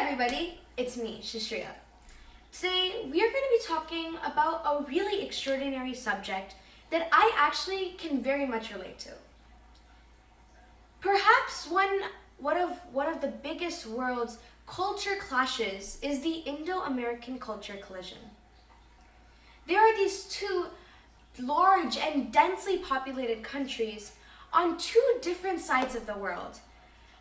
everybody, it's me, Sushreeya. Today, we are going to be talking about a really extraordinary subject that I actually can very much relate to. Perhaps one of the biggest world's culture clashes is the Indo-American culture collision. There are these two large and densely populated countries on two different sides of the world,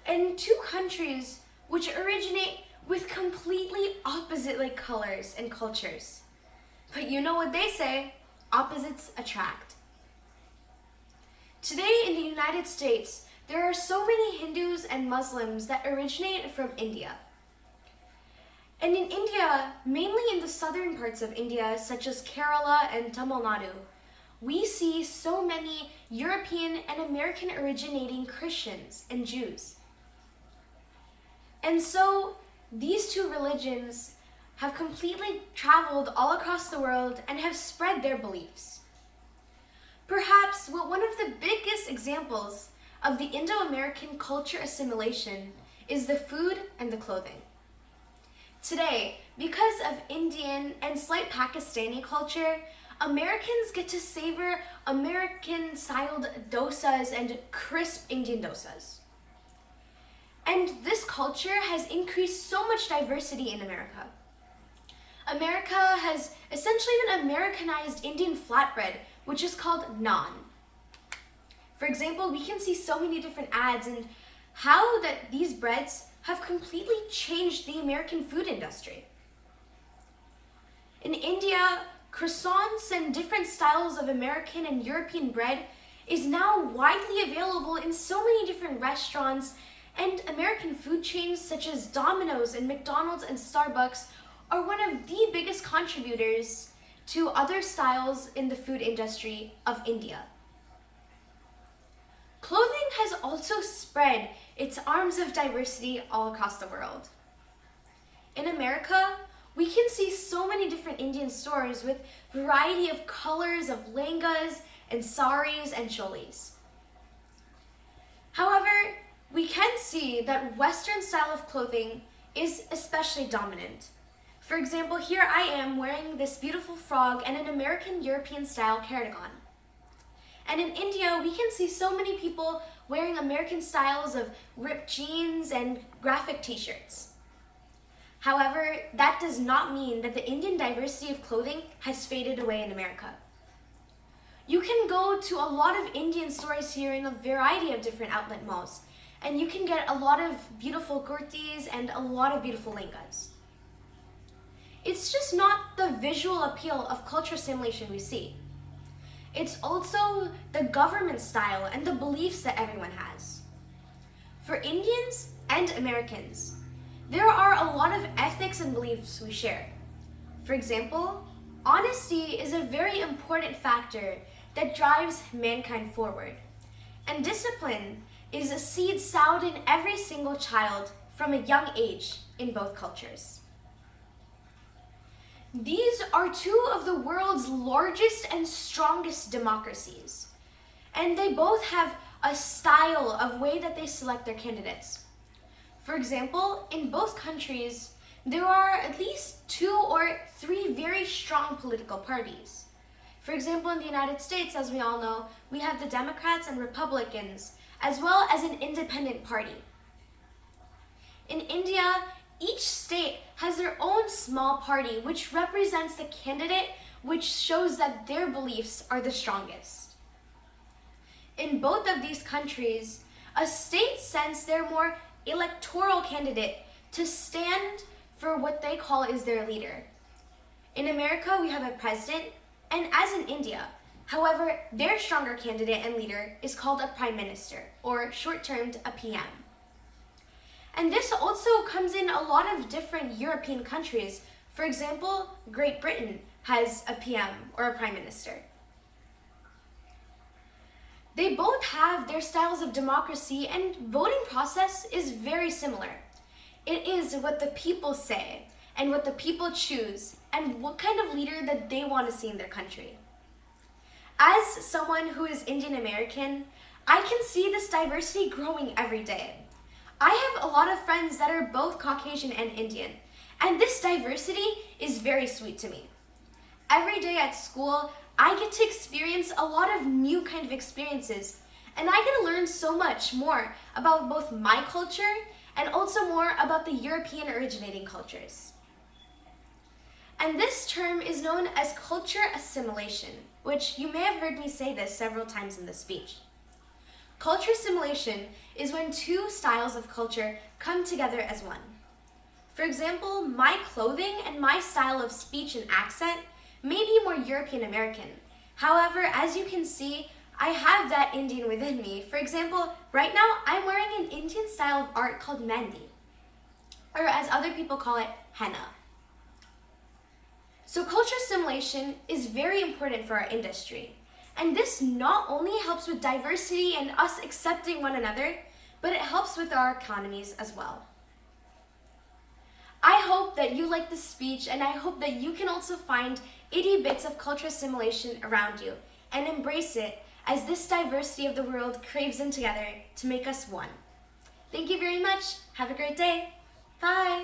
and two countries which originate with completely opposite colors and cultures. But you know what they say, opposites attract. Today in the United States, there are so many Hindus and Muslims that originate from India. And in India, mainly in the southern parts of India, such as Kerala and Tamil Nadu, we see so many European and American originating Christians and Jews. And so these two religions have completely traveled all across the world and have spread their beliefs. Perhaps one of the biggest examples of the Indo-American culture assimilation is the food and the clothing. Today, because of Indian and slight Pakistani culture, Americans get to savor American-styled dosas and crisp Indian dosas. And this culture has increased so much diversity in America. America has essentially even Americanized Indian flatbread, which is called naan. For example, we can see so many different ads and how that these breads have completely changed the American food industry. In India, croissants and different styles of American and European bread is now widely available in so many different restaurants, and American food chains such as Domino's and McDonald's and Starbucks are one of the biggest contributors to other styles in the food industry of India. Clothing has also spread its arms of diversity all across the world. In America, we can see so many different Indian stores with variety of colors of lehengas and saris and cholis. However, we can see that Western style of clothing is especially dominant. For example, here I am wearing this beautiful frog and an American European style cardigan. And in India, we can see so many people wearing American styles of ripped jeans and graphic t-shirts. However, that does not mean that the Indian diversity of clothing has faded away in America. You can go to a lot of Indian stores here in a variety of different outlet malls, and you can get a lot of beautiful kurtis and a lot of beautiful lehengas. It's just not the visual appeal of culture assimilation we see. It's also the government style and the beliefs that everyone has. For Indians and Americans, there are a lot of ethics and beliefs we share. For example, honesty is a very important factor that drives mankind forward. And discipline is a seed sowed in every single child from a young age in both cultures. These are two of the world's largest and strongest democracies, and they both have a style of way that they select their candidates. For example, in both countries, there are at least 2 or 3 very strong political parties. For example, in the United States, as we all know, we have the Democrats and Republicans, as well as an independent party. In India, each state has their own small party which represents the candidate which shows that their beliefs are the strongest. In both of these countries, a state sends their more electoral candidate to stand for what they call is their leader. In America, we have a president, and as in India, however, their stronger candidate and leader is called a prime minister, or short-termed a PM. And this also comes in a lot of different European countries. For example, Great Britain has a PM or a prime minister. They both have their styles of democracy, and voting process is very similar. It is what the people say and what the people choose and what kind of leader that they want to see in their country. As someone who is Indian American, I can see this diversity growing every day. I have a lot of friends that are both Caucasian and Indian, and this diversity is very sweet to me. Every day at school, I get to experience a lot of new kind of experiences, and I get to learn so much more about both my culture and also more about the European originating cultures. And this term is known as culture assimilation, which you may have heard me say this several times in this speech. Culture assimilation is when two styles of culture come together as one. For example, my clothing and my style of speech and accent may be more European American. However, as you can see, I have that Indian within me. For example, right now I'm wearing an Indian style of art called mehndi, or as other people call it, henna. So culture assimilation is very important for our industry. And this not only helps with diversity and us accepting one another, but it helps with our economies as well. I hope that you like this speech, and I hope that you can also find itty bits of culture assimilation around you and embrace it as this diversity of the world craves in together to make us one. Thank you very much. Have a great day. Bye.